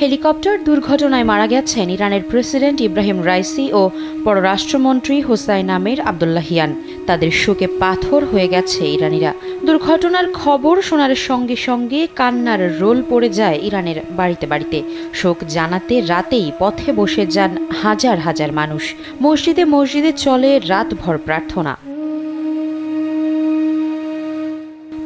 Helicopter দুর্ঘটনায় মারা গেছেন ইরানের প্রেসিডেন্ট ইব্রাহিম রাইসি ও পররাষ্ট্রমন্ত্রী হোসাইন আমির আবদুল্লাহিয়ান। তাদের শোকে পাথর হয়ে গেছে ইরানিরা। দুর্ঘটনার খবর শোনার সঙ্গে সঙ্গে কান্নার রোল পড়ে যায় ইরানের বাড়িতে বাড়িতে। শোক জানাতে রাতেই পথে বসে যান হাজার হাজার মানুষ। মসজিদে মসজিদে চলে রাতভর প্রার্থনা।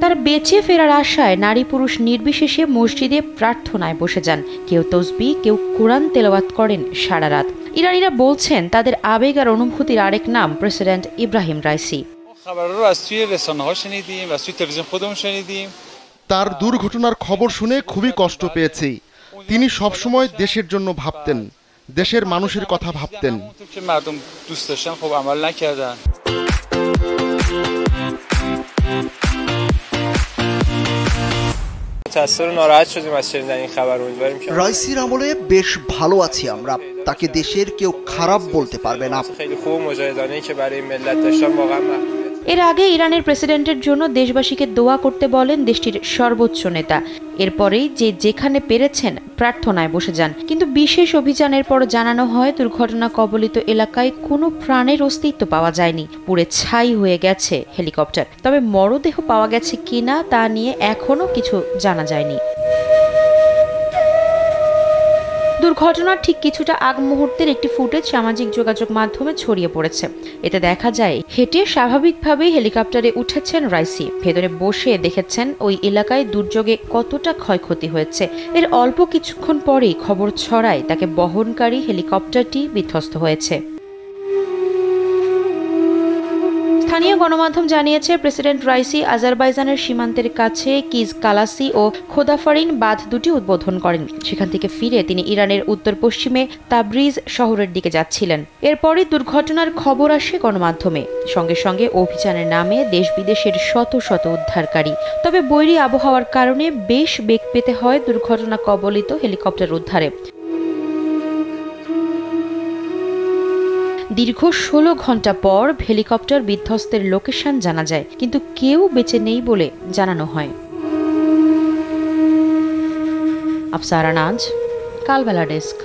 তার বেঁচে ফেরার আশায় নারী পুরুষ নির্বিশেষে মসজিদে প্রার্থনায় বসে যান। কেউ তসবিহ, কেউ কোরআন তেলাওয়াত করেন সারা রাত। ইরানিরা বলছেন তাদের আবেগ আর অনুভূতির আরেক নাম প্রেসিডেন্ট ইব্রাহিম রাইসি। তার দুর্ঘটনার খবর শুনে খুবই কষ্ট পেয়েছি। তিনি সবসময় দেশের জন্য ভাবতেন, দেশের মানুষের কথা ভাবতেন। রাইসির আমলে বেশ ভালো আছি আমরা। তাকে দেশের কেউ খারাপ বলতে পারবে না। এর আগে ইরানের প্রেসিডেন্টের জন্য দেশবাসীকে দোয়া করতে বলেন দেশটির সর্বোচ্চ নেতা। এরপরেই যে যেখানে পেরেছেন প্রার্থনায় বসে যান। কিন্তু বিশেষ অভিযানের পর জানানো হয় দুর্ঘটনা কবলিত এলাকায় কোনো প্রাণের অস্তিত্ব পাওয়া যায়নি। পুড়ে ছাই হয়ে গেছে হেলিকপ্টার। তবে মরদেহ পাওয়া গেছে কিনা তা নিয়ে এখনো কিছু জানা যায়নি। দুর্ঘটনার ঠিক কিছুটা আগ মুহূর্তের একটি ফুটেজ সামাজিক যোগাযোগ মাধ্যমে ছড়িয়ে পড়েছে। এতে দেখা যায় হেঁটে স্বাভাবিকভাবেই হেলিকপ্টারে উঠেছেন রাইসি। ভেতরে বসে দেখেছেন ওই এলাকায় দুর্যোগে কতটা ক্ষয়ক্ষতি হয়েছে। এর অল্প কিছুক্ষণ পরেই খবর ছড়ায় তাকে বহনকারী হেলিকপ্টারটি বিধ্বস্ত হয়েছে। স্থানীয় গণমাধ্যম জানিয়েছে প্রেসিডেন্ট রাইসি আজারবাইজানের সীমান্তের কাছে কিজ কালাসি ও খোদাফারিন বাঁধ দুটি উদ্বোধন করেন। সেখান থেকে ফিরে তিনি ইরানের উত্তর পশ্চিমে তাবরিজ শহরের দিকে যাচ্ছিলেন। এরপরই দুর্ঘটনার খবর আসে গণমাধ্যমে। সঙ্গে সঙ্গে অভিযানের নামে দেশ বিদেশের শত শত উদ্ধারকারী। তবে বৈরী আবহাওয়ার কারণে বেশ বেগ পেতে হয় দুর্ঘটনা কবলিত হেলিকপ্টার উদ্ধারে। দীর্ঘ 16 ঘন্টা পর হেলিকপ্টার বিধ্বস্তের লোকেশন জানা যায়, কিন্তু কেউ বেঁচে নেই বলে জানানো হয়। আফসারা নাজ, কালবেলা ডেস্ক।